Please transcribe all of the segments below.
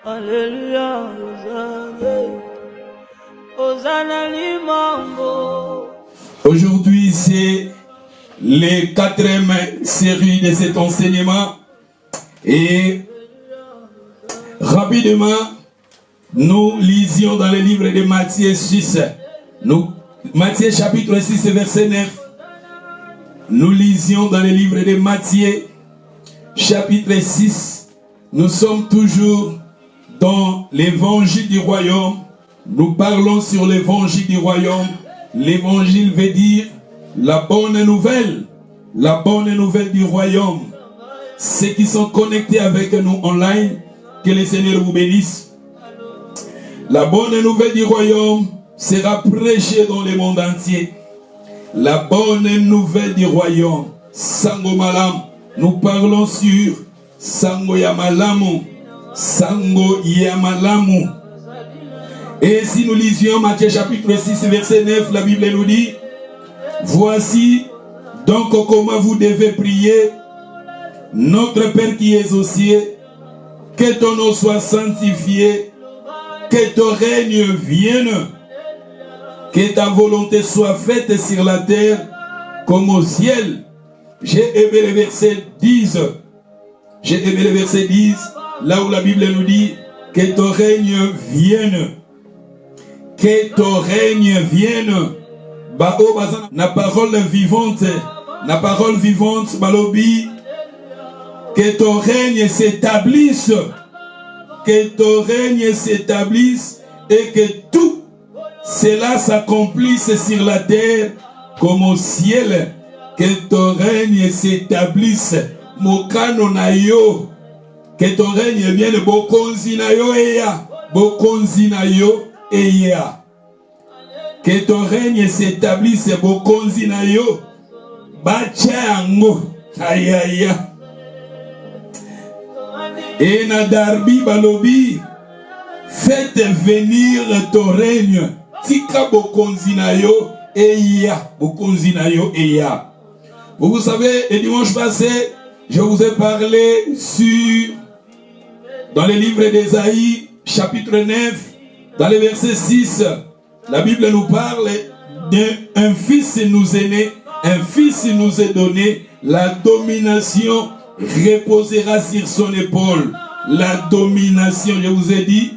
Alléluia, Hosanna Limango. Aujourd'hui, c'est la 4e série de cet enseignement. Et rapidement, nous lisions dans le livre de Matthieu 6. Matthieu chapitre 6, verset 9. Nous lisions dans le livre de Matthieu chapitre 6. Nous sommes toujours dans l'évangile du royaume. Nous parlons sur l'évangile du royaume. L'évangile veut dire la bonne nouvelle. La bonne nouvelle du royaume. Ceux qui sont connectés avec nous online, que le Seigneur vous bénisse. La bonne nouvelle du royaume sera prêchée dans le monde entier. La bonne nouvelle du royaume. Sango Malam. Nous parlons sur Sango Yamalamu. Sango Yamalamu. Et si nous lisions Matthieu chapitre 6, verset 9, la Bible nous dit: voici donc comment vous devez prier. Notre Père qui es aux cieux, que ton nom soit sanctifié, que ton règne vienne, que ta volonté soit faite sur la terre comme au ciel. J'ai aimé le verset 10. J'ai aimé le verset 10, là où la Bible nous dit que ton règne vienne. Que ton règne vienne. Na parole vivante. Na parole vivante, balobi. Que ton règne s'établisse. Que ton règne s'établisse et que tout cela s'accomplisse sur la terre comme au ciel. Que ton règne s'établisse. Mokano na yo. Que ton règne vienne. Bokonzi na yo eya. Bokonzi na yo eya. Que ton règne s'établisse. Bokonzi na yo. Bachango. Aïe aïe. Et na darbi balobi. Faites venir ton règne. Tika bokonzi na yo eya. Bokonzi na yo eya. Vous savez, le dimanche passé, je vous ai parlé dans le livre d'Ésaïe, chapitre 9, dans le verset 6, la Bible nous parle d'un fils nous est né, un fils nous est donné, la domination reposera sur son épaule. La domination, je vous ai dit,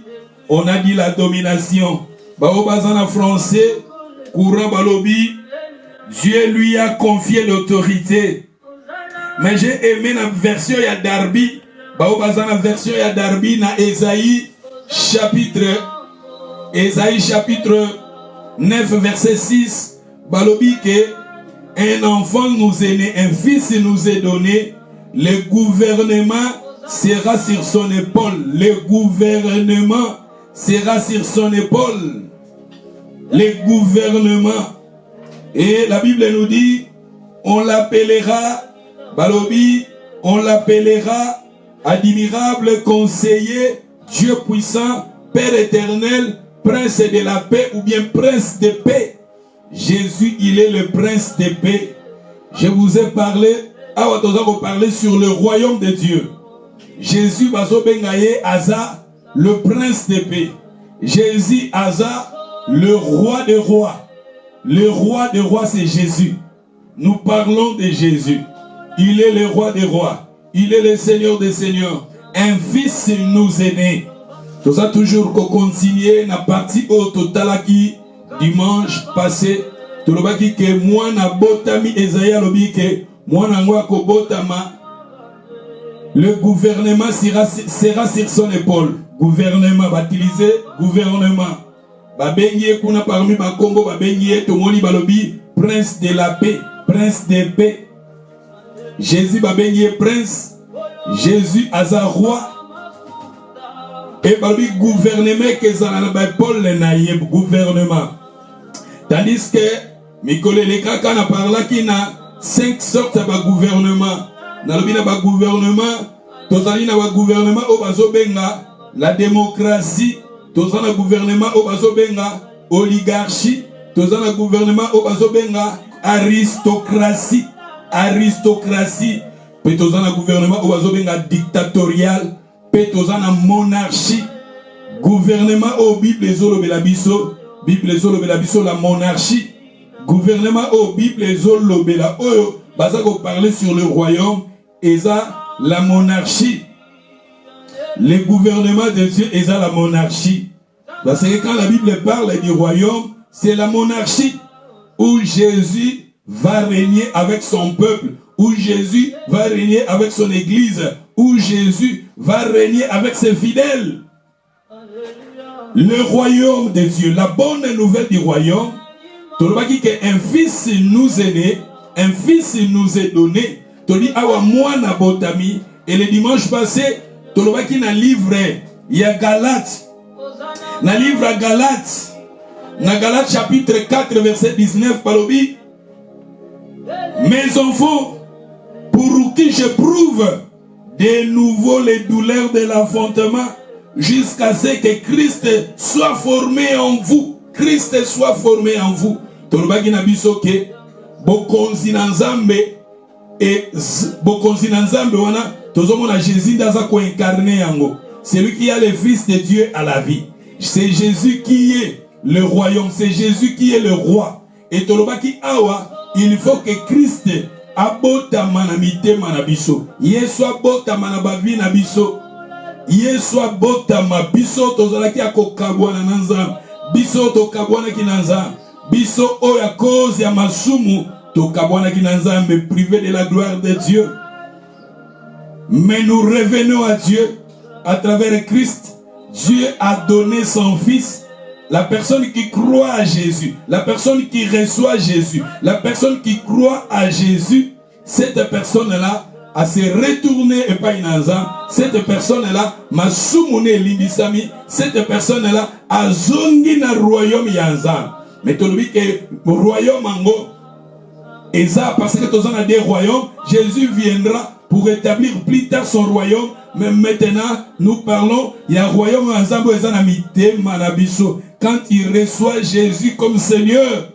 on a dit la domination. En français, courant balobi, Dieu lui a confié l'autorité. Mais j'ai aimé la version ya Darby. La version ya Darby na Ésaïe chapitre 9 verset 6. Balobi que un enfant nous est né, un fils nous est donné. Le gouvernement sera sur son épaule. Le gouvernement sera sur son épaule. Le gouvernement. Et la Bible nous dit, on l'appellera, Balobi, on l'appellera admirable conseiller, Dieu puissant, Père éternel, prince de la paix ou bien prince de paix. Jésus, il est le prince de paix. Je vous ai parlé, sur le royaume de Dieu. Jésus, Bazo Bengaye, Aza, le prince de paix. Jésus, Aza, le roi des rois. Le roi des rois, c'est Jésus. Nous parlons de Jésus. Il est le roi des rois. Il est le Seigneur des seigneurs. Un fils nous est né. Tout ça toujours qu'on continue na partie au total qui dimanche passé. Tout le monde qui que moi na botami Esaïe lobi que moi na ngwa ko botama. Le gouvernement sera sur son épaule. Gouvernement baptisé, gouvernement. Babengie kuna parmi bakongo babengie tomoni balobi prince de la paix, prince de paix. Jésus babengie prince, Jésus aza roi. Et balobi gouvernement que zana ba Paul naye gouvernement. Tandis que Mikole le kaka na parla ki na 5 sortes de gouvernement. Na lobi na ba gouvernement, tozali na ba gouvernement o bazobenga la démocratie. Tous un gouvernement au bazobenga oligarchie, tous un gouvernement au bazobenga aristocratie, puis tous un gouvernement au bazobenga dictatorial, puis tous un monarchie, Gouvernement au Bible ezolobela biso, Bible ezolobela biso la monarchie. Gouvernement au Bible ezolobela oyo bazako parler sur le royaume eza la monarchie. Le gouvernement de Dieu eza la monarchie. Parce que quand la Bible parle du royaume, c'est la monarchie où Jésus va régner avec son peuple, où Jésus va régner avec son église, où Jésus va régner avec ses fidèles. Le royaume de Dieu, la bonne nouvelle du royaume, tolobaki que un fils nous est né, un fils nous est donné. Toli awa mwana botami. Et le dimanche passé, tolobaki na livre ya Galate, na livre à Galate, na Galate chapitre 4 verset 19 palobi. Mes enfants, pour qui j'éprouve de nouveau les douleurs de l'enfantement, jusqu'à ce que Christ soit formé en vous. Christ soit formé en vous. Tolobaki na biso ke bokonzi na Nzambe et bokonzi na Nzambe wana tozomona Jésus ndaza ko incarner yango. C'est lui qui a le Fils de Dieu à la vie. C'est Jésus qui est le royaume, c'est Jésus qui est le roi. Et tolobaki awa, il faut que Christ abotama na mitema na biso. Yesu abotama na bavi na biso. Yesu abotama biso tozalaki akokabwana na Nzambe. Biso tokabwana ki na Nzambe. Biso oyo à cause ya masumu tokabwana ki na Nzambe, privé de la gloire de Dieu. Mais nous revenons à Dieu à travers Christ. Dieu a donné son Fils. La personne qui croit à Jésus, la personne qui reçoit Jésus, la personne qui croit à Jésus, cette personne-là a se retourné et pas inazam. Cette personne-là m'a soumouné l'indisami. Cette personne-là a zongi na royaume yanzam. Mais tu dis que le royaume mango, et ça parce que tu as des royaumes, Jésus viendra pour établir plus tard son royaume. Mais maintenant, nous parlons, il y a un royaume ensemble, quand il reçoit Jésus comme Seigneur.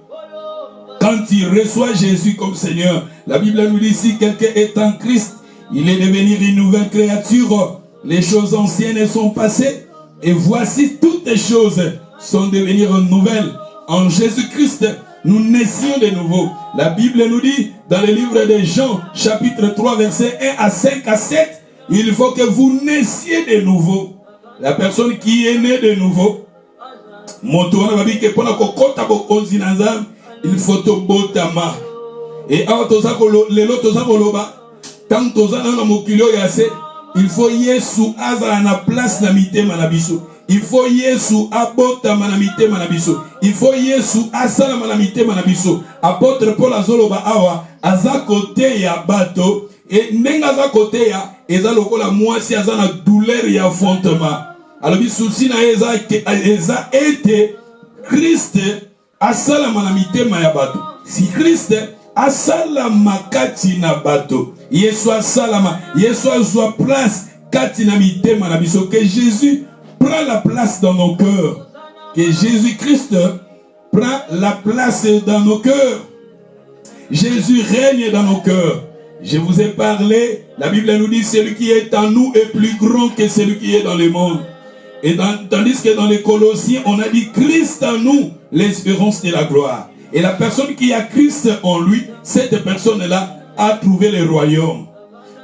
Quand il reçoit Jésus comme Seigneur. La Bible nous dit, si quelqu'un est en Christ, il est devenu une nouvelle créature. Les choses anciennes sont passées. Et voici toutes les choses sont devenues nouvelles. En Jésus-Christ, nous naissions de nouveau. La Bible nous dit, dans le livre de Jean, chapitre 3, versets 1 à 5 à 7, il faut que vous naissiez de nouveau. La personne qui est née de nouveau, il faut te botama. Et il faut Yesu aza na place na mitema na biso. Il faut Yesu abotama na mitema na biso. Il faut Yesu asala na mitema na biso. Apôtre Paul azoloba awa aza kote ya bato et nenga aza kote ya eza lokola mwasi aza na douleur ya enfantement. Alors souci na eza été Christ asala na mitema ya bato. Si Christ asala makati na bato, Yesu asalama, Yesu azwa place kati na mitema na biso. Que Jésus prend la place dans nos cœurs. Que Jésus-Christ prend la place dans nos cœurs. Jésus règne dans nos cœurs. Je vous ai parlé, la Bible nous dit, celui qui est en nous est plus grand que celui qui est dans le monde. Et tandis que dans les Colossiens, on a dit Christ en nous, l'espérance de la gloire. Et la personne qui a Christ en lui, cette personne-là a trouvé le royaume.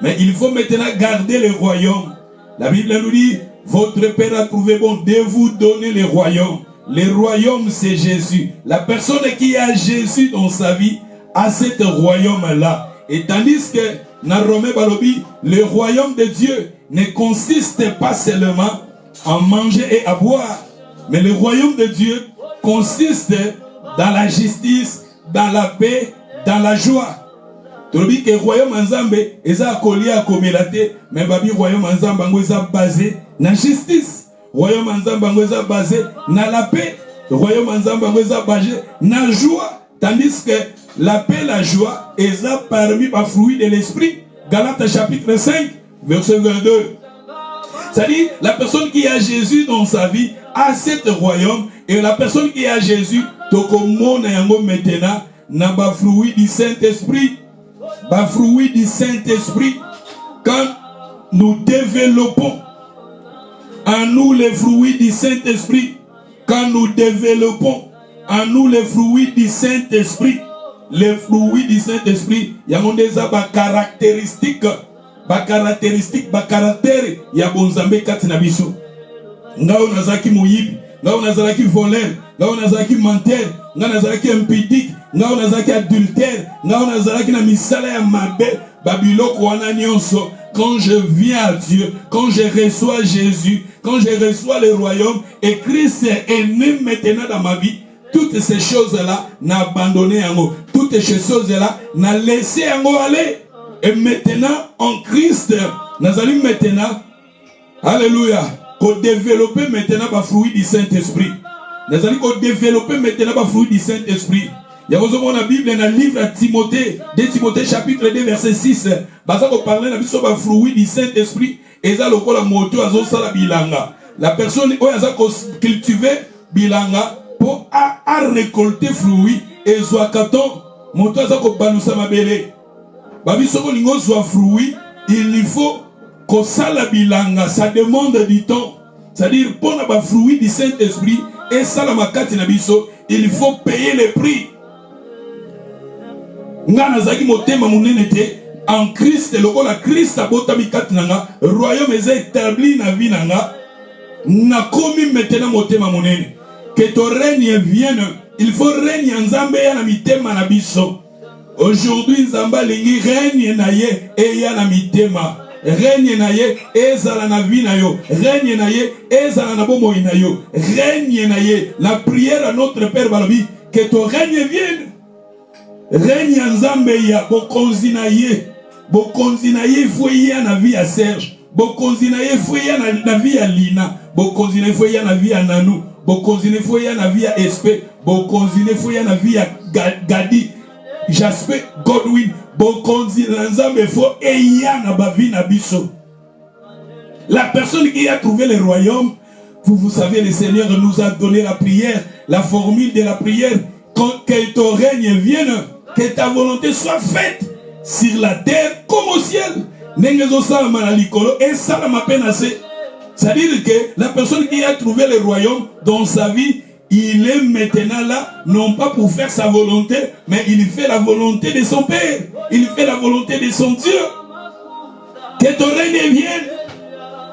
Mais il faut maintenant garder le royaume. La Bible nous dit, votre Père a trouvé bon de vous donner le royaume. Le royaume, c'est Jésus. La personne qui a Jésus dans sa vie a ce royaume-là. Et tandis que, dans Romain Balobi, le royaume de Dieu ne consiste pas seulement à manger et à boire. Mais le royaume de Dieu consiste dans la justice, dans la paix, dans la joie. Tu dis que le royaume Nzambe est accolé à communauté, mais le royaume Nzambe est basé dans la justice. Le royaume Nzambe est basé dans la paix. Le royaume Nzambe est basé dans la joie. Tandis que la paix et la joie est parmi les fruits de l'esprit. Galates chapitre 5, verset 22. C'est-à-dire, la personne qui a Jésus dans sa vie a ce royaume. Et la personne qui a Jésus, maintenant, n'a pas fruit du Saint-Esprit. Pas fruit du Saint-Esprit. Quand nous développons en nous les fruits du Saint-Esprit. Quand nous développons en nous les fruits du Saint-Esprit, les fruits du Saint-Esprit, il y a des caractéristiques, caractère, il y a bonzambe katinabiso. Ngao nazaki moyibi, ngao nazaki voleur, ngao nazaki menteur, ngao nazaki impudique, ngao nazaki adultère, ngao nazaki na misala ya mabe, babiloko wana nyonso. Quand je viens à Dieu, quand je reçois Jésus, quand je reçois le royaume, et Christ est né maintenant dans ma vie, toutes ces choses-là, n'a abandonné en haut. Toutes ces choses-là, n'a laissé en haut aller. Et maintenant, en Christ, nous allons maintenant, alléluia, qu'on développe maintenant le fruit du Saint-Esprit. Nous allons développer maintenant le fruit du Saint-Esprit. Il y a besoin de la Bible dans le livre de Timothée, 2 Timothée chapitre 2 verset 6. Parce qu'on parle de la fruit du Saint-Esprit. Et ça, le moto à la bilanga. La personne qui a cultivé bilanga pour récolter fruit et zoakaton. Moto à balusa mabele. Babi soko lingo zoa fruit, il faut qu'on la bilanga. Ça demande du temps. C'est-à-dire pour le fruit du Saint-Esprit et ça la makati nabiso, il faut payer le prix. En Christ, le Christ a botami katinanga, royaume est établi na vie nanga, na komi maintenant motema monene. Que ton règne vienne, il faut régner en Zambé na mitema na biso. Aujourd'hui Zamba lingi règne na ye e ya na mitema. Règne na ye ezala na vie na yo, règne na ye ezala na bomo na yo, règne na ye. La prière à notre Père Balabi, que ton règne vienne. Règne en Zambéia, bokonzi na ye fouya na vie à Serge, bokonzi na ye fouya na vie à Lina, bokonzi na ye fouya na vie à Nanou, bokonzi na ye fouya na vie à Espé, bokonzi na ye fouya na vie à Gadi, Jasper, Godwin, bokonzi na Zambé fo eya na bavi na biso. La personne qui a trouvé le royaume, vous savez, le Seigneur nous a donné la prière, la formule de la prière, que ton règne vienne. Que ta volonté soit faite sur la terre comme au ciel. C'est-à-dire que la personne qui a trouvé le royaume dans sa vie, il est maintenant là, non pas pour faire sa volonté, mais il fait la volonté de son Père. Il fait la volonté de son Dieu. Que ton règne vienne.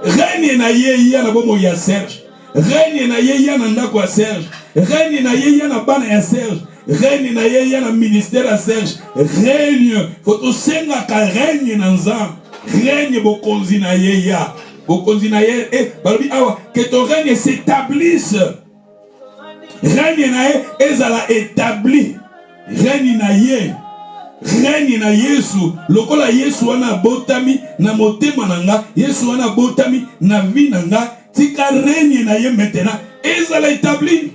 Règne na ye ya na bomo ya Serge. Règne na ye ya na ndako ya Serge. Règne na ye ya na bana ya Serge. Règne na ye ya na ministère à Serge. Règne. Faut to senga ka règne na nzam. Règne bokonzi na ye ya. Bokonzi na ye. Balobi awa. Que ton règne s'établisse. Règne na ye ezala établi. Règne na ye. Règne na Yesu. Lokola Yesu wana botami na motema nanga. Yesu wana botami na vie nanga. Tika règne na ye maintenant. Ezala établi.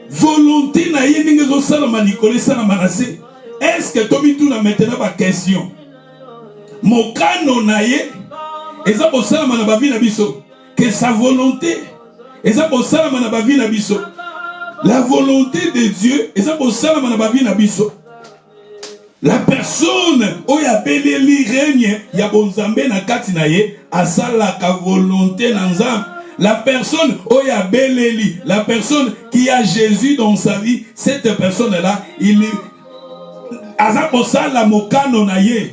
Volonté na ye ningezo salama likole salama nase. Est-ce que tomi tout na maintenant ba question? Mokano na ye eza bo salama na ba vie na biso. Que sa volonté eza bo salama na ba vie na biso. La volonté de Dieu eza bo salama na ba vie na biso. La personne oya beleli règne ya bonzambe na kati na ye asala ka volonté na nzambe. La personne oya beleli, la personne qui a Jésus dans sa vie, cette personne-là, il azakosala mokano na ye.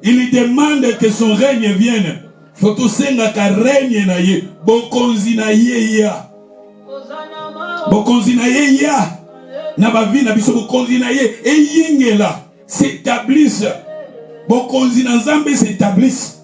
Il demande que son règne vienne. Faut tout senga ka règne na ye. Bokonzi na ye ya. Bokonzi na ye ya. Na ba vie na biso bokonzi na ye e yingela s'établisse. Bokonzi na Nzambe s'établisse.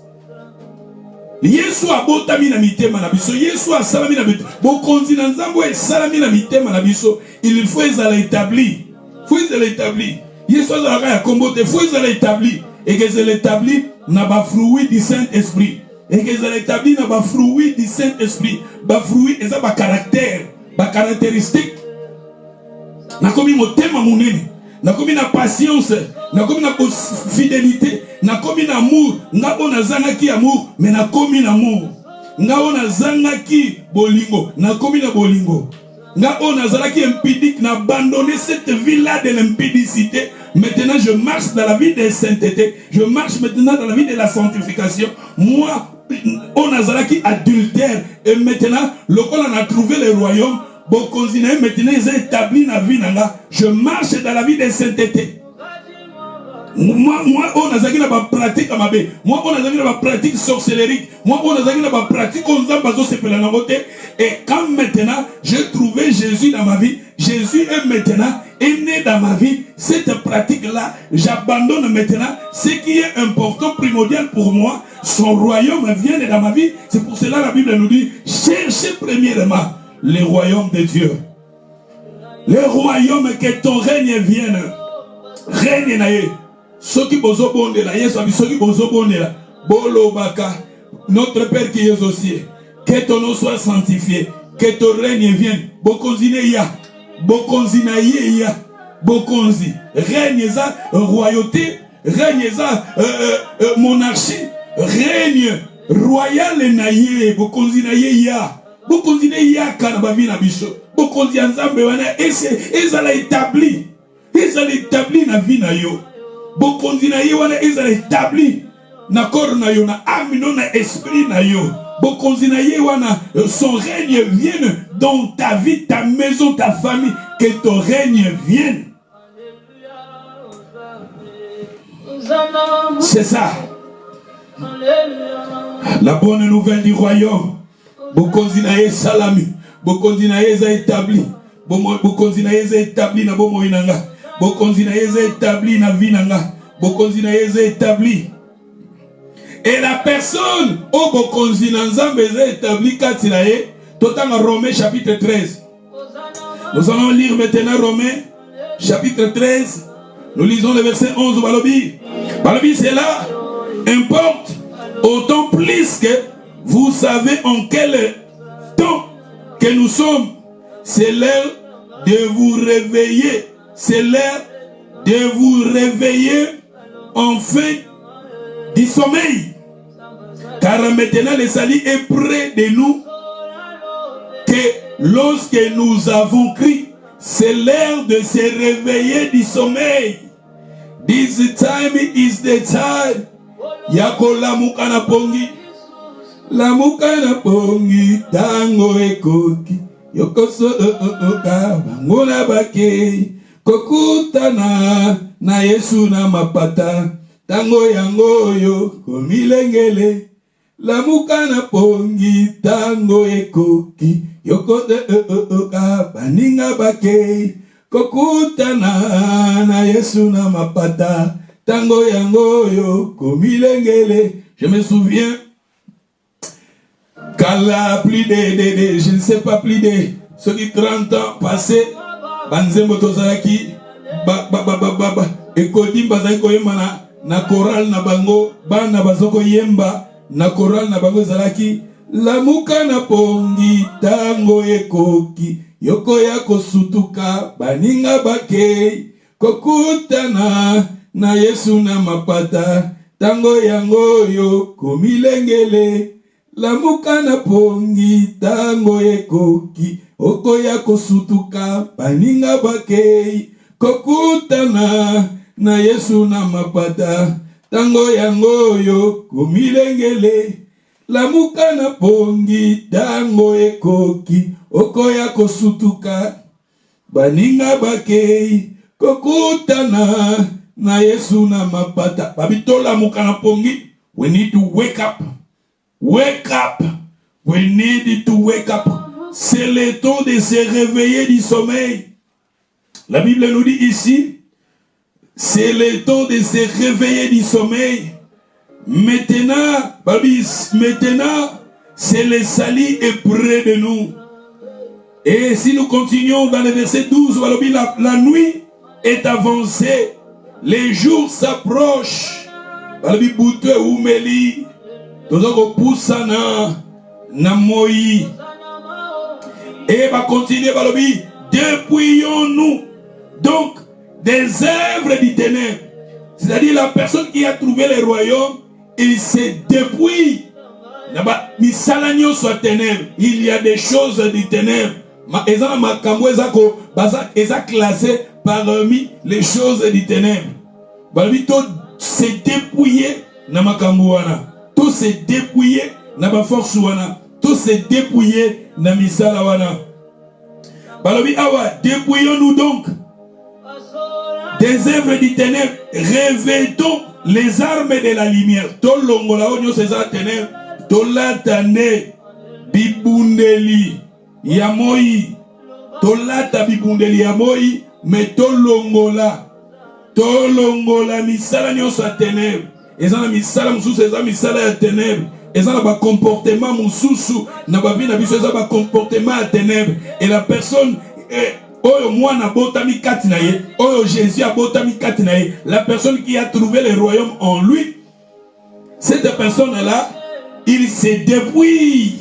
Yesu abotami na mitema na biso. Yesu asalami na biso. Bokonzi na Nzambe esalami na mitema na biso. Il faut ezala établi. Faut ezala établi. Yesu azalaka ya kombote. Faut ezala établi. Et que ezala établi na ba fruit du Saint-Esprit. Et que ezala établi na ba fruit du Saint-Esprit. Ba fruit eza ba caractère, ba caractéristique. Na komi motema munene. Na komi na patience, na komi na fidélité, na komi na amour, nga ona zangaki amour, mais na komi na amour. Nga ona zangaki bolingo, na komi na bolingo. Nga ona zalaki impudique, na abandonné cette vie-là de l'impudicité. Maintenant je marche dans la vie de sainteté, je marche maintenant dans la vie de la sanctification. Moi, on a zalaki adultère et maintenant le on a trouvé le royaume bokonzina maintenant ils ont établi la vie nanga je marche dans la vie de sainteté moi on a zaki na ba pratique amabe moi on a zaki na ba pratique sorcellerie moi on a zaki na ba pratique on zambazo sepela na côté et quand maintenant j'ai trouvé Jésus dans ma vie Jésus est maintenant est né dans ma vie cette pratique là j'abandonne maintenant ce qui est important primordial pour moi son royaume vient dans ma vie c'est pour cela la Bible nous dit cherchez premièrement le royaume de Dieu le royaume que ton règne vienne règne naïe ceux qui bozo bondela yesu abi ceux qui bozo bondela bolo baka notre Père qui est aux cieux que ton nom soit sanctifié que ton règne vienne bokonzine ya bokonzina ya bokonzi règne za royauté règne za monarchie règne royal naïe bokonzina ya bokonzine ya kana ba vina biso bokonzi nzambe wana ezala établi na vie na yo bokonzi na yo wana ezala établi na corps na yo na âme no na esprit na yo bokonzi na yo wana son règne vienne dans ta vie ta maison ta famille que ton règne vienne c'est ça la bonne nouvelle du royaume bokonzi na yo salami bokonzi na yo eza établi bokonzi na yo eza établi na bomoi nanga bokonzi na yeze établi na vie nanga bokonzi na yeze établi et la personne au bokonzi na nzambe eza établi kati na ye totanga Romains chapitre 13 nous allons lire maintenant Romains chapitre 13 nous lisons le verset 11 balobi c'est là importe autant plus que vous savez en quel temps que nous sommes c'est l'heure de vous réveiller. C'est l'heure de vous réveiller enfin du sommeil. Car maintenant le salut est près de nous. Que lorsque nous avons crié, c'est l'heure de se réveiller du sommeil. This time is the time. Yako la mukana pongi. La mukana pongi tango ekoki. Yokoso oka bangona bake. Kokutana na Yesu na mapata tango yango yo komilengele lamuka na pongi tango ekoki yoko oka baninga bake kokutana na Yesu na mapata tango yango yo komilengele. Je me souviens qu'à la plus de je ne sais pas plus de ceux qui 30 ans passés banzembo tozalaki ekodi bazali koyemba na choral na bango bana bazoko yemba na choral na bango zalaki lamuka na pongi tango ekoki yoko ya kosutuka baninga bakei kokutana na Yesu na mapata tango yango yo komilengele lamuka na pongi tango ekoki oko ya kosutuka baninga bakei kokutana na Yesu na mapata tango yango yo komilengele lamuka na pongi tango ekoki oko ya kosutuka baninga bakei kokutana na Yesu na mapata babitola muka na pongi. We need to wake up. Wake up. We need to wake up. C'est le temps de se réveiller du sommeil. La Bible nous dit ici, c'est le temps de se réveiller du sommeil. Maintenant, c'est le salut est près de nous. Et si nous continuons dans le verset 12, la nuit est avancée, les jours s'approchent. Na moi et va continuer balobi dépouillons-nous donc des œuvres du ténèbre, c'est-à-dire la personne qui a trouvé le royaume il se dépouille misalanyo soit ténèbre. Il y a des choses du ténèbre eza classé parmi les choses du ténèbre balobi to se dépouiller na makambo wana tout se dépouiller na ba force wana, tout se dépouiller na misala wana. Balobi awa, dépouillons-nous donc des œuvres du ténèbre, revêtons les armes de la lumière. Tolongola onyo seza ténèbre, tolatane bibundeli yamoi, tolata bibundeli yamoi, mais tolongola misala nyonso ya ténèbre. Ezana misala mususu, ezana misala ya ténèbre. Ezana ba comportement mususu na ba vie na biso, ezana ba comportement ya ténèbre. Et la personne oyo mwana botami kati na ye, oyo Jésus a botami kati na ye, la personne qui a trouvé le royaume en lui, cette personne là, il se dépouille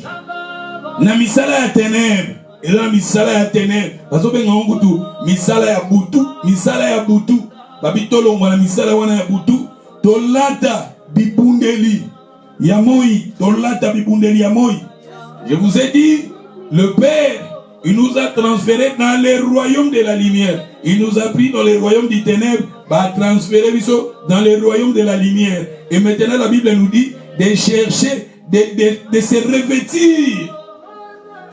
na misala ya ténèbre. Et là misala ya ténèbre, bazo benga ngutu misala ya butu, misala ya butu. Babitolo mwana misala wana ya butu, tolata bibundeli ya moi, tolata bibundeli ya moi. Je vous ai dit, le Père, il nous a transférés dans les royaumes de la lumière. Il nous a pris dans les royaumes du ténèbre, bah transféré dans les royaumes de la lumière. Et maintenant la Bible nous dit de chercher, de se revêtir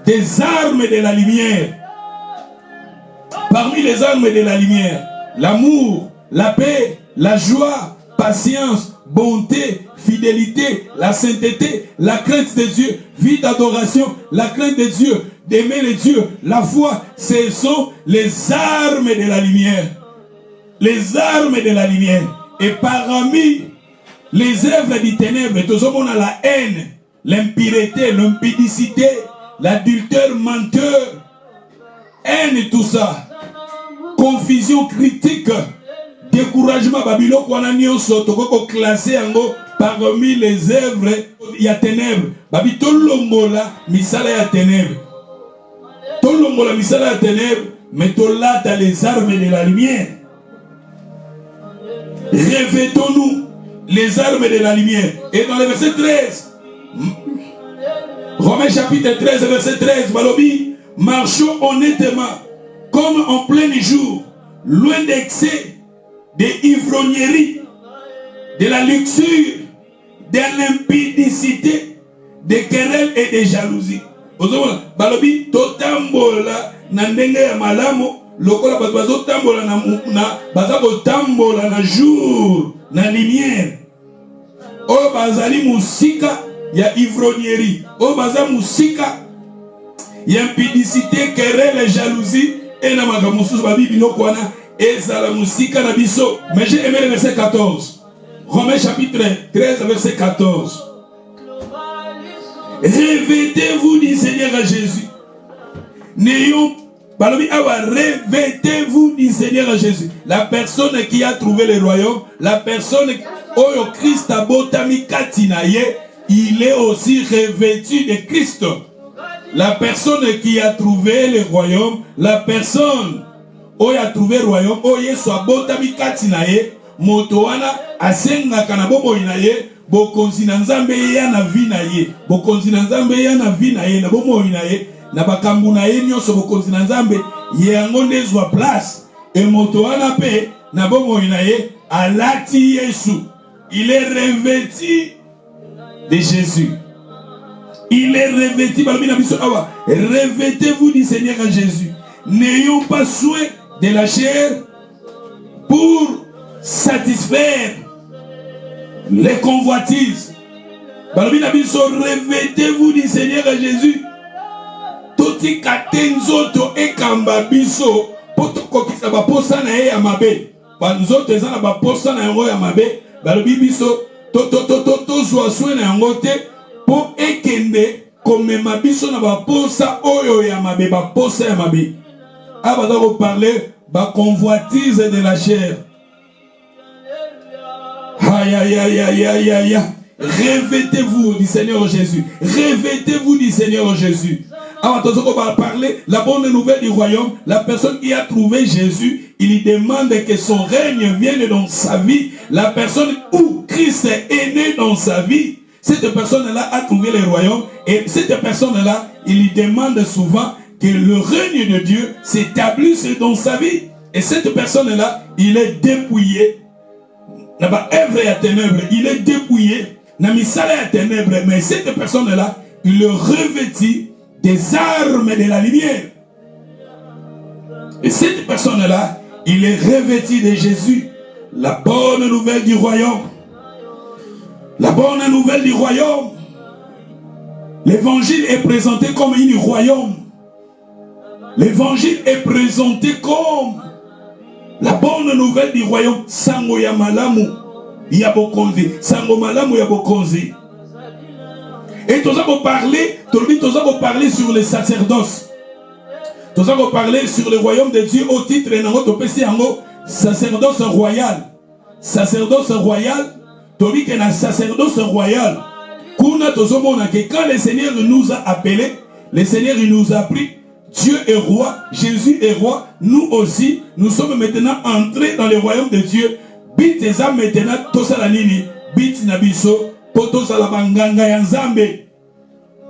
des armes de la lumière. Parmi les armes de la lumière, l'amour, la paix, la joie, patience, bonté, fidélité, la sainteté, la crainte de Dieu, vie d'adoration, la crainte de Dieu, d'aimer les dieux, la foi, ce sont les armes de la lumière. Les armes de la lumière. Et parmi les œuvres du ténèbre, tout ce monde a la haine, l'impureté, l'impudicité, l'adultère menteur, haine et tout ça, confusion critique, découragement, Babylone, qu'on a mis au soto, classé en haut parmi les œuvres, il y a ténèbres. Babi tolongola, misala ya ténèbres. Tolongola, misala ya ténèbres, mais tolata les armes de la lumière. Revêtons-nous les armes de la lumière. Et dans le verset 13, Romains chapitre 13, verset 13, Balobi, marchons honnêtement, comme en plein jour, loin d'excès, de ivrognerie, de la luxure, de l'impudicité, de querelles et de jalousie. Balobi, totambola, nandenge ya malamo, lokola bazo tambola na bazako tambola na jour, na lumière. O bazali musika ya ivrognerie, o baza musika ya impudicité, querelle, jalousie, et na magamusu babi biloko wana ezala musika na biso. Mais j'ai aimé le verset 14. Romains chapitre 13, verset 14. Revêtez-vous du Seigneur Jésus. N'ayons balobi awa, revêtez-vous du Seigneur Jésus. La personne qui a trouvé le royaume, la personne oyo Christ a botami katinaye, il est aussi revêtu de Christ. La personne qui a trouvé le royaume, la personne oyo a trouvé le royaume, oyo soit botami katinaye, motoana asenga kana bobo inaye, bokonzi na nzambe ya na vi na ye, bokonzi na nzambe ya na vi na ye, na bomo inaye, na bakambu na ye nyonso bokonzi na nzambe ye yango ndezwa place. Et motoana pe na bomo inaye alati Yesu. Il est revêtu de Jésus. Il est revêtu. Revêtez-vous du Seigneur Jésus. N'ayons pas soin de la chair pour satisfaire les convoitises. Revêtez-vous du Seigneur Jésus. Toti katenzoto ekamba biso poto kokisa ba posa na ye ya mabe. Banzoto ezana ba posa na yango ya mabe. Balobi biso to zwa soin na yango te po ekende komema biso na ba posa oyo ya mabe, ba posa ya mabe. Abaza ko parler ba convoitise de la chair. Aïe aïe aïe aïe aïe aïe. Revêtez-vous du Seigneur Jésus. Revêtez-vous du Seigneur Jésus. Alors, on va parler la bonne nouvelle du royaume. La personne qui a trouvé Jésus, il lui demande que son règne vienne dans sa vie. La personne où Christ est né dans sa vie, cette personne-là a trouvé le royaume. Et cette personne-là, il lui demande souvent que le règne de Dieu s'établisse dans sa vie. Et cette personne-là, il est dépouillé. Il est dépouillé na misala ya ténèbres, mais cette personne-là, il le revêtit des armes de la lumière. Et cette personne-là, il est revêtu de Jésus, la bonne nouvelle du royaume. La bonne nouvelle du royaume. L'évangile est présenté comme un royaume. L'évangile est présenté comme la bonne nouvelle du royaume. Sango ya malamu ya bokonzi. Sango malamu ya bokonzi. Et nous allons parler sur le sacerdoce. Nous allons parler sur le royaume de Dieu au titre de sacerdoce royal. Sacerdoce royal. Tandis que dans le sacerdoce royal, quand le Seigneur nous a appelés, le Seigneur nous a pris, Dieu est roi, Jésus est roi, nous aussi, nous sommes maintenant entrés dans le royaume de Dieu. Biteza maintenant, tosalanini, bit nabiso, potosalabanganga yanzambe,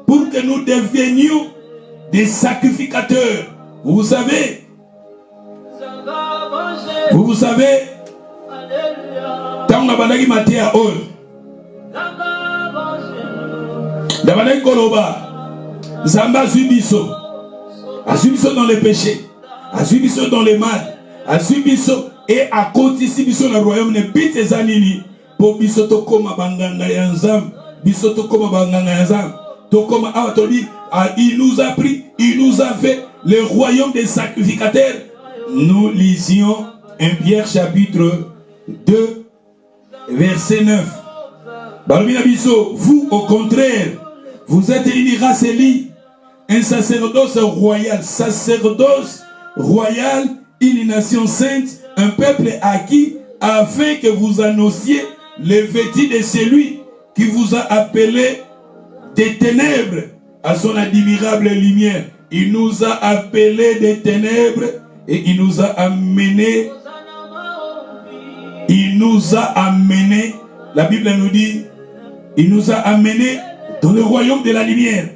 pour que nous devenions des sacrificateurs. Vous savez, tant la banagi maté à ol, la banagi koloba, zamba zubiso, a zubiso dans les péchés, a zubiso dans les mal, a zubiso et à côté si biso le royaume ne bite zanini, pour biso to koma banganga yanzam, biso to koma banganga yanzam, to koma atoli, il nous a pris, il nous a fait le royaume des sacrificateurs. Nous lisions 1 Pierre chapitre 2 verset 9. Vous au contraire, vous êtes une race élue, un sacerdoce royal, une nation sainte, un peuple acquis, afin que vous annonciez les vêtus de celui qui vous a appelé des ténèbres à son admirable lumière. Il nous a appelés des ténèbres et il nous a amenés. La Bible nous dit, il nous a amenés dans le royaume de la lumière.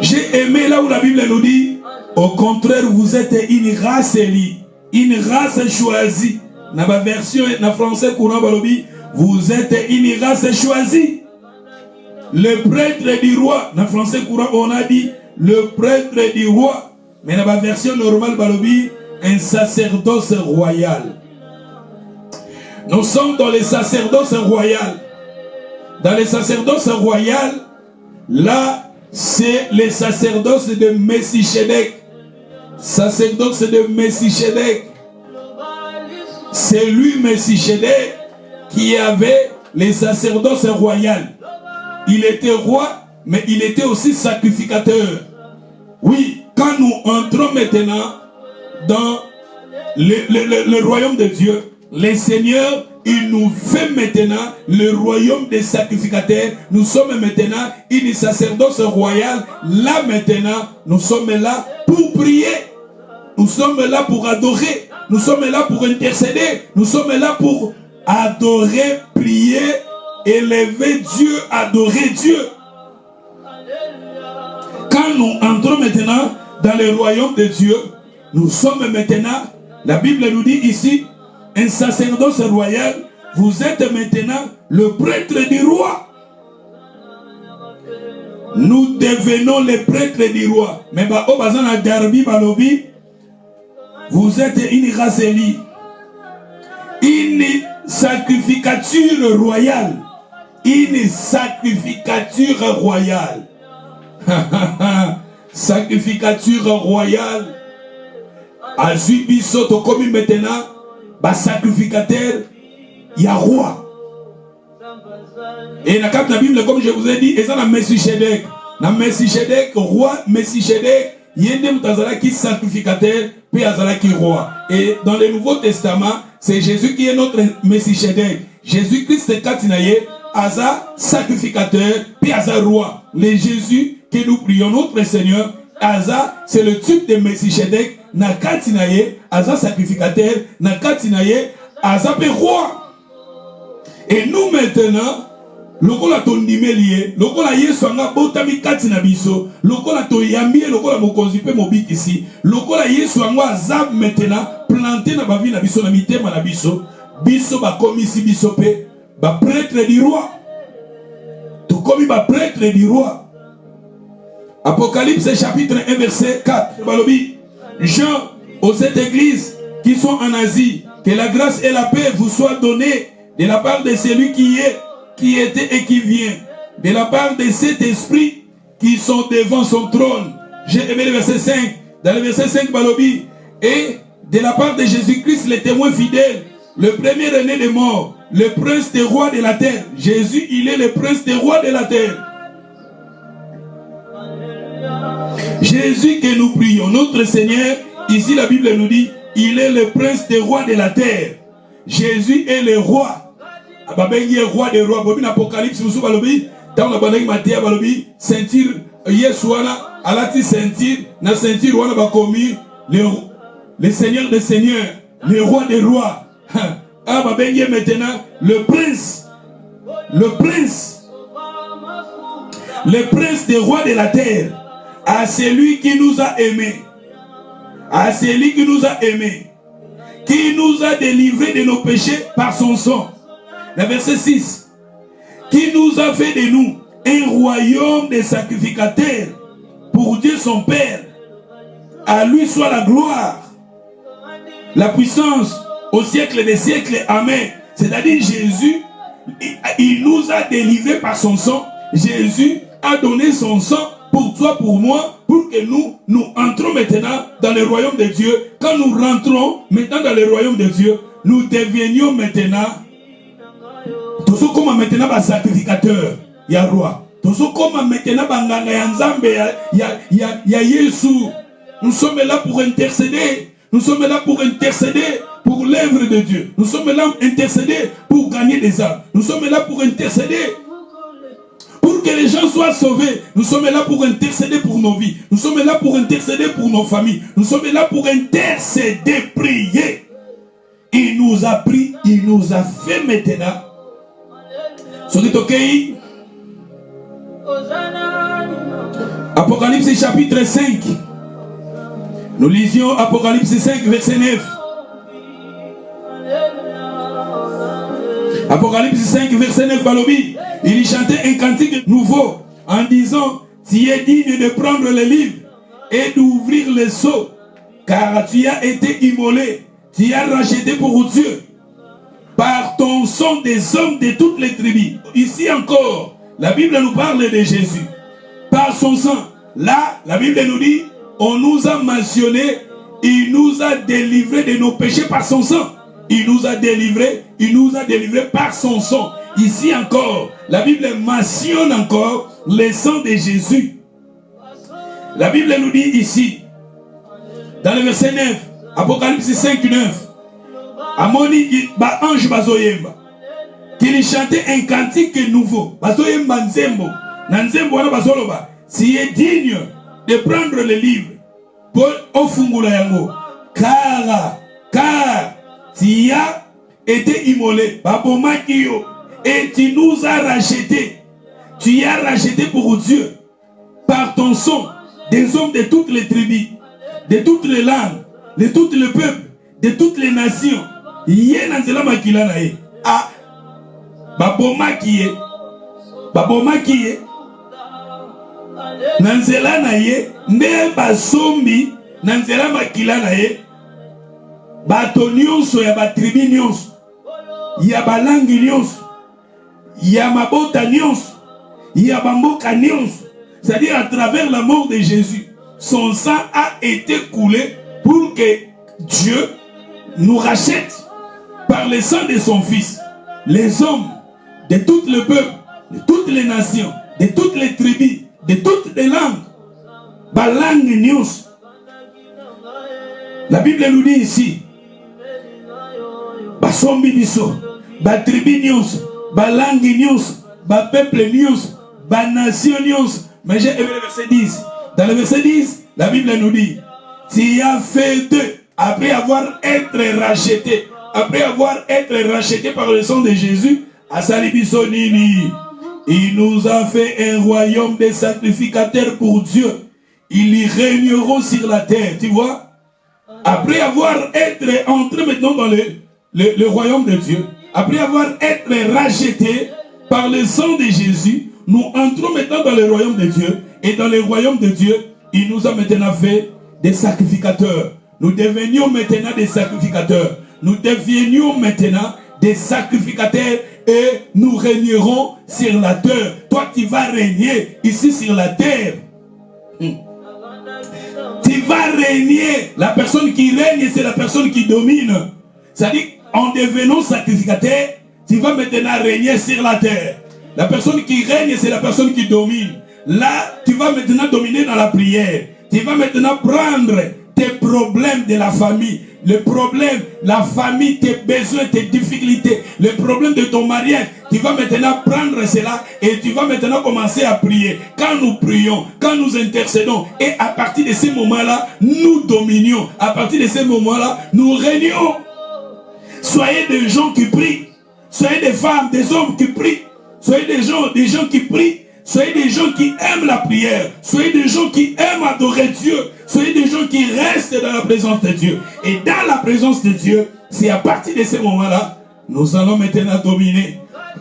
J'ai aimé là où la Bible nous dit, au contraire, vous êtes une race élue, une race choisie. Dans la version en français courant, vous êtes une race choisie. Le prêtre du roi, dans le français courant, on a dit le prêtre du roi. Mais dans la version normale, un sacerdoce royal. Nous sommes dans le sacerdoce royal. Dans le sacerdoce royal, là, c'est le sacerdoce de Melchisédek. Sacerdoce de Melchisédek. C'est lui, Melchisédek, qui avait le sacerdoce royal. Il était roi, mais il était aussi sacrificateur. Oui, quand nous entrons maintenant dans le royaume de Dieu, le Seigneur, il nous fait maintenant le royaume des sacrificateurs. Nous sommes maintenant une sacerdoce royale. Là maintenant, nous sommes là pour prier. Nous sommes là pour adorer. Nous sommes là pour intercéder. Nous sommes là pour adorer, prier, élever Dieu, adorer Dieu. Quand nous entrons maintenant dans le royaume de Dieu, nous sommes maintenant, la Bible nous dit ici, un sacerdoce royal, vous êtes maintenant le prêtre du roi. Nous devenons les prêtres du roi. Mais au bazan Darbi Balobi, vous êtes une race élue, une sacrificature royale. Une sacrificature royale. Sacrificature royale. Azubiso to comme maintenant, ba sacrificateur, il y a roi. Et dans la Bible, comme je vous ai dit, et ça, dans Melchisédek. Dans Melchisédek, roi, Melchisédek, il y a des qui sacrificateur, puis qui roi. Et dans le Nouveau Testament, c'est Jésus qui est notre Melchisédek. Jésus-Christ est Katinaye, Aza sacrificateur, puis Aza roi. Le Jésus que nous prions, notre Seigneur, Aza, c'est le type de Melchisédek, Nakatinaye, Aza sacrificateur, Nakatinaye, Aza pe roi. Et nous maintenant, lokola tondime lié, lokola yesu anga botami kati na biso, lokola to yambi, lokola mokonzi pe mobiki ici, lokola yesu anga azab maintenant planté na bavi na biso na mitema na biso, biso bakomi si biso pe ba prêtre du roi. Tout comme ba prêtre du roi. Apocalypse chapitre 1 verset 4. Jean aux sept églises qui sont en Asie, que la grâce et la paix vous soient données de la part de celui qui est, qui était et qui vient, de la part de cet esprit qui sont devant son trône. J'ai aimé le verset 5. Dans le verset 5, Balobi, et de la part de Jésus-Christ, le témoin fidèle, le premier né des morts, le prince des rois de la terre. Jésus, il est le prince des rois de la terre. Jésus que nous prions, notre Seigneur, ici la Bible nous dit, il est le prince des rois de la terre. Jésus est le roi. Ababengi est roi des rois. Bobin Apocalypse, nous sommes balobi. Dans la banane Matthieu balobi, ceinture Yesouana, alati ceinture, na ceinture wana bakomi le Seigneur des seigneurs, le roi des rois. Ababengi maintenant le prince des rois de la terre. À celui qui nous a aimés, à celui qui nous a aimés, qui nous a délivrés de nos péchés par son sang. Le verset 6. Qui nous a fait de nous un royaume de sacrificateurs pour Dieu son Père. À lui soit la gloire, la puissance au siècle des siècles. Amen. C'est-à-dire Jésus, il nous a délivrés par son sang. Jésus a donné son sang pour toi, pour moi, pour que nous entrons maintenant dans le royaume de Dieu. Quand nous rentrons maintenant dans le royaume de Dieu, nous devenions maintenant, tous ceux comme maintenant un sacrificateur, il y a roi. Tous ceux comme maintenant banganga ya nzambe ya Yesu. Nous sommes là pour intercéder. Nous sommes là pour intercéder pour l'œuvre de Dieu. Nous sommes là pour intercéder pour gagner des âmes. Nous sommes là pour intercéder pour que les gens soient sauvés. Nous sommes là pour intercéder pour nos vies. Nous sommes là pour intercéder pour nos familles. Nous sommes là pour intercéder, prier. Il nous a pris, il nous a fait maintenant. Apocalypse chapitre 5. Nous lisions Apocalypse 5 verset 9. Apocalypse 5 verset 9, Balobi. Il y chantait un cantique nouveau en disant: tu es digne de prendre le livre et d'ouvrir les sceaux, car tu as été immolé, tu as racheté pour Dieu par ton sang des hommes de toutes les tribus. Ici encore, la Bible nous parle de Jésus. Par son sang. Là, la Bible nous dit, on nous a mentionné, il nous a délivrés de nos péchés par son sang. Il nous a délivrés par son sang. Ici encore, la Bible mentionne encore le sang de Jésus. La Bible nous dit ici, dans le verset 9, Apocalypse 5, 9, Amoni, ba ange bazoyemba, qu'il chantait un cantique nouveau. Bazoyemba nzembo, na nzembo wana bazoloba, si est digne de prendre le livre, pour ofungula yango, car tu as été immolé, babomaki, et tu nous as racheté. Tu as racheté pour Dieu par ton sang des hommes de toutes les tribus, de toutes les langues, de tous les peuples, de toutes les nations. Yé nanzela makila na ye. Ah, babomaki, nanzela na ye, nde basombi nanzela makila na ye. Bato nyonso ya batribi nyonso, ya balangi nyonso, ya mabota nyonso, ya bamboka nyonso. C'est-à-dire à travers la mort de Jésus, son sang a été coulé pour que Dieu nous rachète par le sang de son Fils. Les hommes de tout le peuple, de toutes les nations, de toutes les tribus, de toutes les langues, balangi nyonso. La Bible nous dit ici, basombi biso, batribi nyonso, balangi nyonso, bapeuple nyonso, banation nyonso. Mais j'ai aimé le verset 10. Dans le verset 10, la Bible nous dit, tu as fait d'eux, après avoir été racheté, par le sang de Jésus, à Salibiso Nini, il nous a fait un royaume de sacrificateurs pour Dieu. Ils y régneront sur la terre, tu vois. Après avoir été entré maintenant le royaume de Dieu, après avoir été rachetés par le sang de Jésus, nous entrons maintenant dans le royaume de Dieu. Et dans le royaume de Dieu, il nous a maintenant fait des sacrificateurs. Nous devenions maintenant des sacrificateurs. Nous devenions maintenant des sacrificateurs et nous régnerons sur la terre. Toi, tu vas régner ici sur la terre. Tu vas régner. La personne qui règne, c'est la personne qui domine. C'est-à-dire, en devenant sacrificateur, tu vas maintenant régner sur la terre. La personne qui règne, c'est la personne qui domine. Là, tu vas maintenant dominer dans la prière. Tu vas maintenant prendre tes problèmes de la famille. Le problème, la famille, tes besoins, tes difficultés. Le problème de ton mariage. Tu vas maintenant prendre cela et tu vas maintenant commencer à prier. Quand nous prions, quand nous intercédons, et à partir de ces moments-là, nous dominions. À partir de ces moments-là, nous régnons. Soyez des gens qui prient. Soyez des femmes, des hommes qui prient. Soyez des gens qui prient. Soyez des gens qui aiment la prière. Soyez des gens qui aiment adorer Dieu. Soyez des gens qui restent dans la présence de Dieu. Et dans la présence de Dieu, c'est à partir de ces moments-là, nous allons maintenant dominer.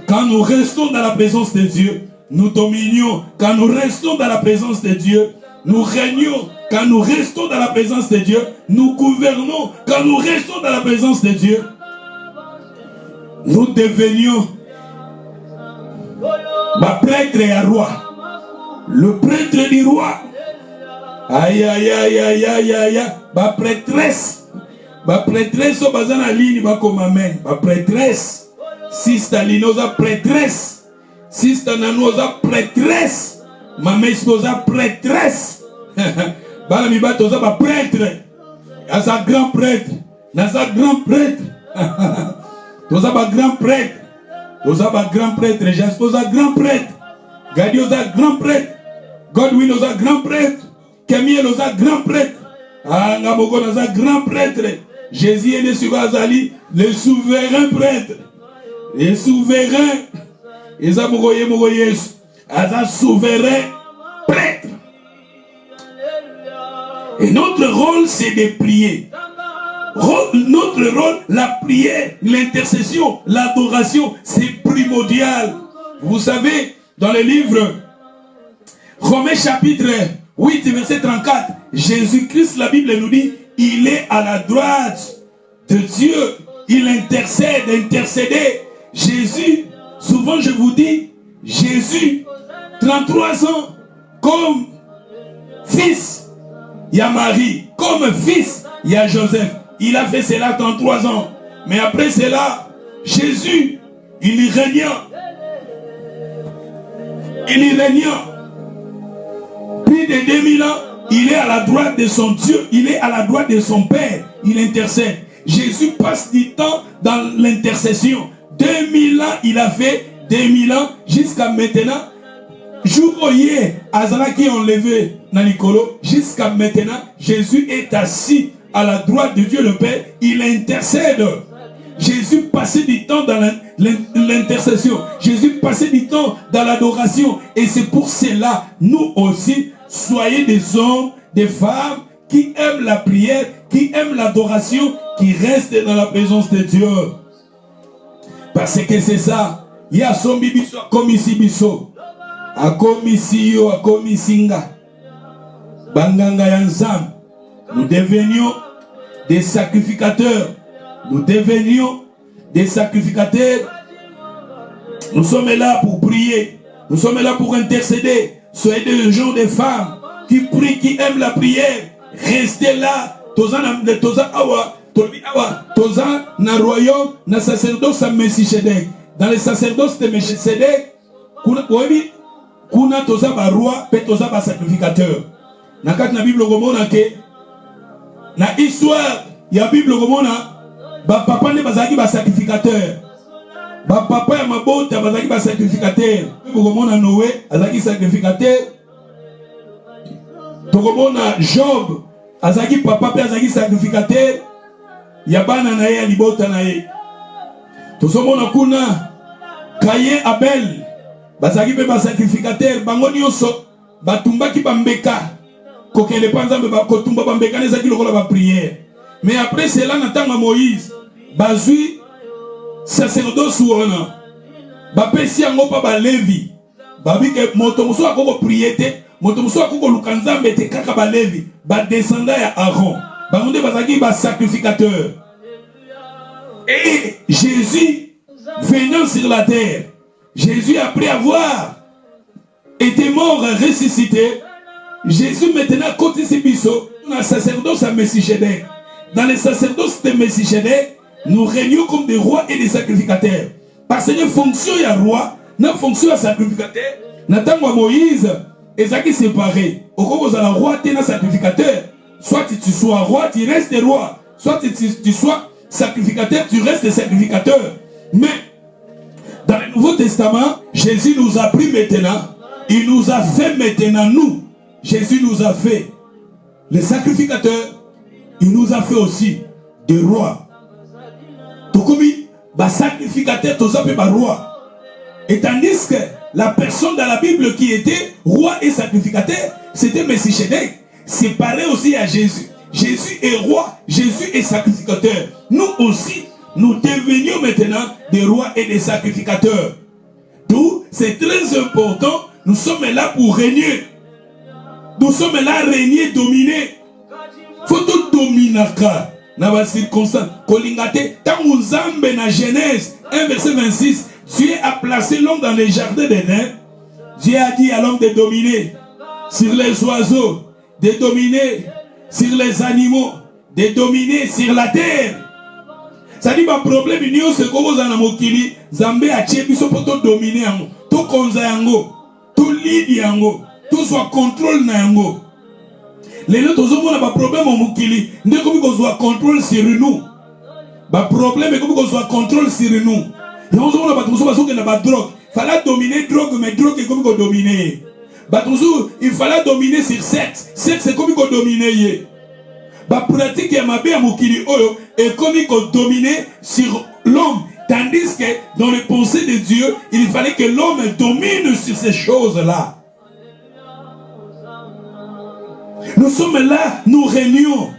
Quand nous restons dans la présence de Dieu, nous dominions. Quand nous restons dans la présence de Dieu, nous régnons. Quand nous restons dans la présence de Dieu, nous gouvernons. Quand nous restons dans la présence de Dieu, nous devenions prêtre et roi. Le prêtre du roi. Aïe, aïe, aïe, aïe, aïe, aïe. Prêtresse. Prêtresse au bazan à ligne, comme amen. Prêtresse. Sista linosa prêtresse. Sista nanosa prêtresse. Maman sposa prêtresse. Balami batosa prêtre. Asa grand prêtre. Nasa grand prêtre. Tosa grand prêtre. Tosa grand prêtre. Jasposa grand prêtre. Gadiosa grand prêtre. Godwin osa grand prêtre. Camille osa grand prêtre. Ah, Ngamoko osa grand prêtre. Jésus est né sur Azali, le souverain prêtre. Le souverain. Eza mogoye mogoyesu. Aza souverain prêtre. Et notre rôle, c'est de prier. Notre rôle, la prière, l'intercession, l'adoration, c'est primordial. Vous savez, dans le livre Romains chapitre 8, verset 34, Jésus-Christ, la Bible nous dit, il est à la droite de Dieu. Il intercède, intercédé. Jésus, souvent je vous dis, Jésus, 33 ans, comme fils, il y a Marie, comme fils, il y a Joseph. Il a fait cela 33 ans. Mais après cela, Jésus, il y régna. Il y régna. Plus de 2000 ans, il est à la droite de son Dieu. Il est à la droite de son Père. Il intercède. Jésus passe du temps dans l'intercession. 2000 ans, il a fait 2000 ans jusqu'à maintenant. Jour où hier, Azala qui est enlevé dans l'icolo, jusqu'à maintenant, Jésus est assis à la droite de Dieu le Père. Il intercède. Jésus passait du temps dans l'intercession. Jésus passait du temps dans l'adoration. Et c'est pour cela, nous aussi, soyez des hommes, des femmes qui aiment la prière, qui aiment l'adoration, qui restent dans la présence de Dieu. Parce que c'est ça. Il y a son bibiso, comme ici biso. A komisio, a komisinga. Banganga yansam. Nous devenions des sacrificateurs. Nous devenions des sacrificateurs. Nous sommes là pour prier. Nous sommes là pour intercéder. Soyez des gens, des femmes qui prient, qui aiment la prière. Restez là. Toza awa, toza na royaume, na sacerdoce à Melchisedec. Dans le sacerdoce de Melchisedec, kuna toza ba roi, pe toza ba sacrificateur. Na kat na Bible komona ke na histoire ya Bible komona ba papa ne bazaki ba sacrificateur. Ba papa ya mabota bazaki ba sacrificateur. Komona Noé azaki sacrificateur. Tokomona Job azaki papa pe azaki sacrificateur. Ya bana na ye libota na ye. Tozomona kuna Caïn Abel bazaki pe ba sacrificateur bango nyonso batumbaki bambeka kokele panzambe bakotumba bambeka nezaki lokola ba prière. Mais après cela na tanga Moïse bazui sacerdoce wana bapesi yango pa balevi babike moto mosusu akoko prier te moto mosusu akoko luka nzambe te kaka balevi badescendant ya Aaron bango nde bazalaki basacrificateur. Et Jésus venant sur la terre, Jésus après avoir été mort ressuscité, Jésus maintenant côté biso dans le sacerdoce à Melchisédek. Dans le sacerdoce de Melchisédek, nous régnons comme des rois et des sacrificateurs. Parce que fonction il y a roi, la fonction à sacrificateur, n'attends Moïse, et ça qui séparé. Au cas où vous avez roi, tu es un sacrificateur. Soit tu sois roi, tu restes roi. Soit tu sois sacrificateur, tu restes sacrificateur. Mais dans le Nouveau Testament, Jésus nous a pris maintenant. Il nous a fait maintenant nous. Jésus nous a fait les sacrificateurs. Il nous a fait aussi des rois. Tout comme sacrificateur, tout ça peut être roi. Et tandis que la personne dans la Bible qui était roi et sacrificateur, c'était Melchisédek. C'est pareil aussi à Jésus. Jésus est roi, Jésus est sacrificateur. Nous aussi, nous devenions maintenant des rois et des sacrificateurs. D'où c'est très important, nous sommes là pour régner. Nous sommes là régner, dominer. Faut tout dominer. Dans la circonstance, Kolingate, Tamuzambe na Genèse 1 verset 26, Dieu a placé l'homme dans les jardins d'Éden. Dieu a dit à l'homme de dominer sur les oiseaux, de dominer sur les animaux, de dominer sur la terre. Ça dit ma problème union c'est que vous en avez mokili, Zambé a tché biso pour tout dominer yango, tout konza yango, tout lead yango, tout soit contrôle na yango. Les autres ont un problème au mokili, ne comme qu'on soit contrôle sur nous. Ba problème est comme qu'on soit contrôle sur nous. Et on a pas tout ça que na ba drogue. Fallait dominer drogue mais drogue est comme qu'on dominer. Ba toujours il fallait dominer sur sexe. Sexe c'est comme qu'on dominer. Ba pratique ya mabe ya mokili oyo est comme qu'on dominer sur l'homme. Tandis que dans les pensées de Dieu, il fallait que l'homme domine sur ces choses-là. Nous sommes là, nous régnons.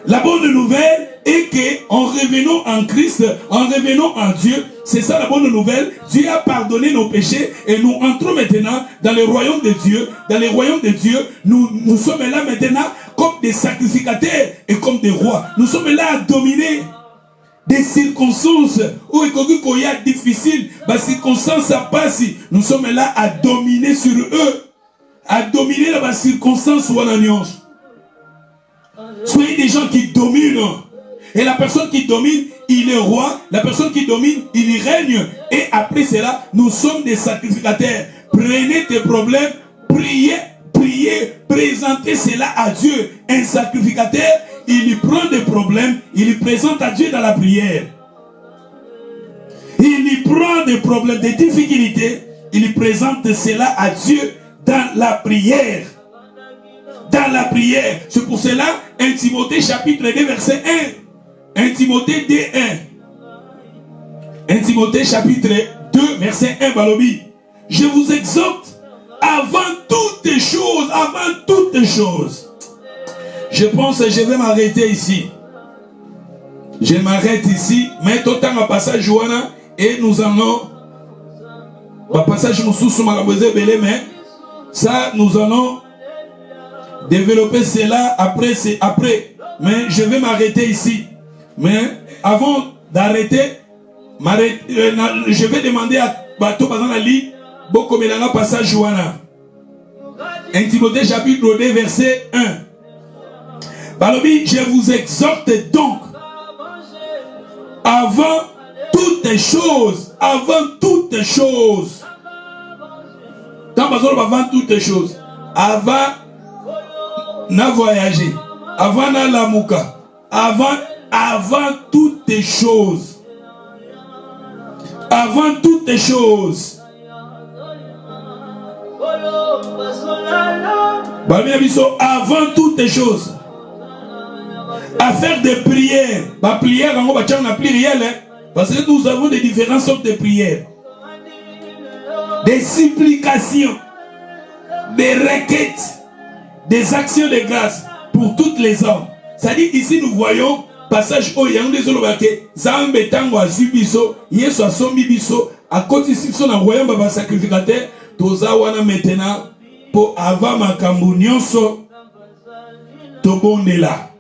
La bonne nouvelle est qu'en revenant en Christ, en revenant en Dieu, c'est ça la bonne nouvelle. Dieu a pardonné nos péchés et nous entrons maintenant dans le royaume de Dieu. Dans le royaume de Dieu, nous sommes là maintenant comme des sacrificateurs et comme des rois. Nous sommes là à dominer des circonstances où il y a difficile, les circonstances ça passe. Nous sommes là à dominer sur eux. À dominer dans la circonstance ou en alliance. Soyez des gens qui dominent. Et la personne qui domine, il est roi. La personne qui domine, il règne. Et après cela, nous sommes des sacrificateurs. Prenez tes problèmes, priez, priez, présentez cela à Dieu. Un sacrificateur, il y prend des problèmes, il y présente à Dieu dans la prière. Il y prend des problèmes, des difficultés, il y présente cela à Dieu dans la prière. Dans la prière. C'est pour cela, 1 Timothée chapitre 2 verset 1. 1 Timothée 2 1. 1 Timothée chapitre 2 verset 1 Balobi. Je vous exhorte avant toutes choses. Avant toutes choses. Je pense que je vais m'arrêter ici. Je m'arrête ici. Mais tout le temps à passage Joana et nous allons passage Moussou Magamboze Belé mais ça, nous allons développer cela après, c'est après. Mais je vais m'arrêter ici. Mais avant d'arrêter, je vais demander à Bato Bazanali, Bokomelanga passage Joana. 1 Timothée chapitre 2 verset 1. Balobi, je vous exhorte donc, avant toutes choses, quand avant toutes choses, avant na voyager, avant na lamouka, avant toutes choses, avant toutes choses. Avant toutes choses, à faire des prières. Ma prière, on va faire une prière, parce que nous avons des différentes sortes de prières. Des supplications, des requêtes, des actions de grâce pour toutes les hommes. C'est-à-dire ici nous voyons passage o yango désolobake Zambe tango azubiso Yesu asombi biso akotisi biso na royaume ba sacrificateur toza wana maintenant po avant makambo nyonso tobondela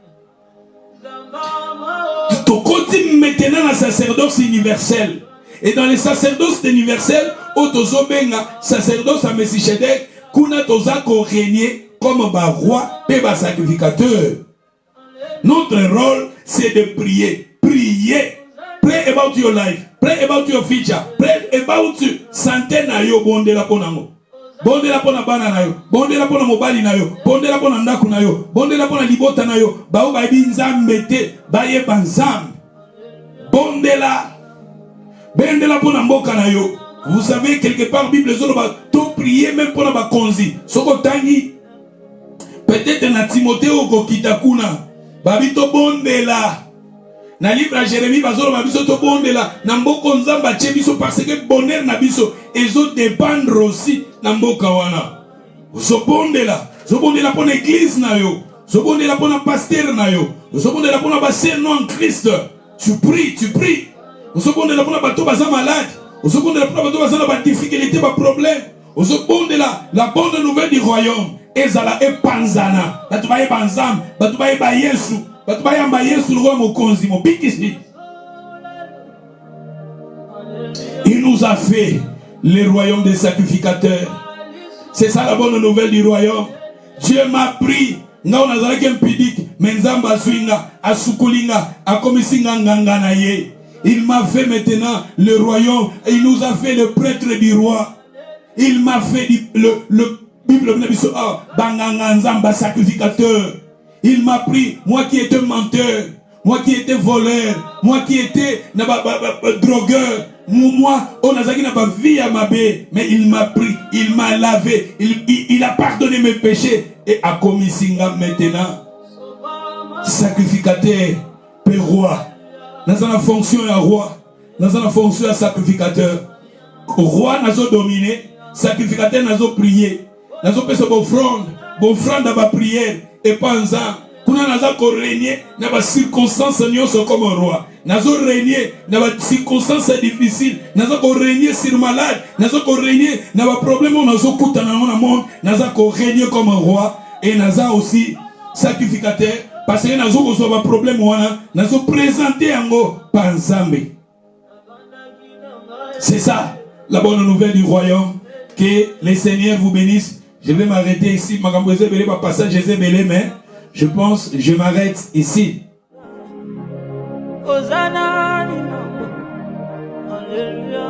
tokoti maintenant na sacerdoce universel et dans les sacerdoces universels otozo benga sacerdoce à Melchisedec kuna toza ko régner comme ba roi pe ba sacrificateur. Notre rôle c'est de prier. Pray about your life. Pray about your future. Pray about santé na yo bondela ponango. Bondela pona bana na yo. Bondela pona mobali na yo. Bondela pona ndaku na yo. Bondela pona libota na yo. Ba ba bi nzambe te. Ba ye banzam. Bondela pona mboka na yo. Vous savez quelque part Bible zoloba to prier même pona ba konzi. Soko tangi peut-être na Timothée okokita kuna. Babito bondela. Na livre à Jérémie bazolo babiso to bondela na mboko nzamba tie biso parce que bonheur na biso ezo dépendre aussi na mboka wana. Zo bondela pour l'église na yo. Zo bondela pour na pasteur na yo. Zo bondela pour na basser non en Christ. Tu pries. Zo bondela pour na bato baza malade. Zo bondela pour na bato baza na ba difficulté ba problème. Zo bondela la bonne nouvelle du royaume. Ezala epanzana. Bato ba epanzam, bato ba eba Yesu. Il nous a fait le royaume des sacrificateurs. C'est ça la bonne nouvelle du royaume. Dieu m'a pris. Il m'a fait maintenant le royaume. Il nous a fait le prêtre du roi. Il m'a fait le Bible sacrificateur. Il m'a pris, moi qui étais menteur, moi qui étais voleur, moi qui étais drogueur, moi, on a dit ma vie à ma bé, mais il m'a pris, il m'a lavé, il a pardonné mes péchés et a commis singa maintenant. Sacrificateur, père roi. Dans la fonction à roi, dans la fonction à sacrificateur. Roi n'a pas dominé, sacrificateur n'a pas prié, n'a pas fait offrande à ma prière. Et pas en ça, kuna naza ko régner na ba circonstances nyonso comme roi. Nazo régner na ba circonstances difficiles, nazo ko régner sur malade, nazo ko régner na ba problème nazo kuta na monde, nazo ko régner comme roi et nazo aussi sacrificateur parce que nazo ko so ba problème wana, nazo présenter yango pa nzambe. C'est ça la bonne nouvelle du royaume. Que les seigneurs vous bénissent. Je vais m'arrêter ici. Mais je pense, je m'arrête ici. Hosanna, Alléluia.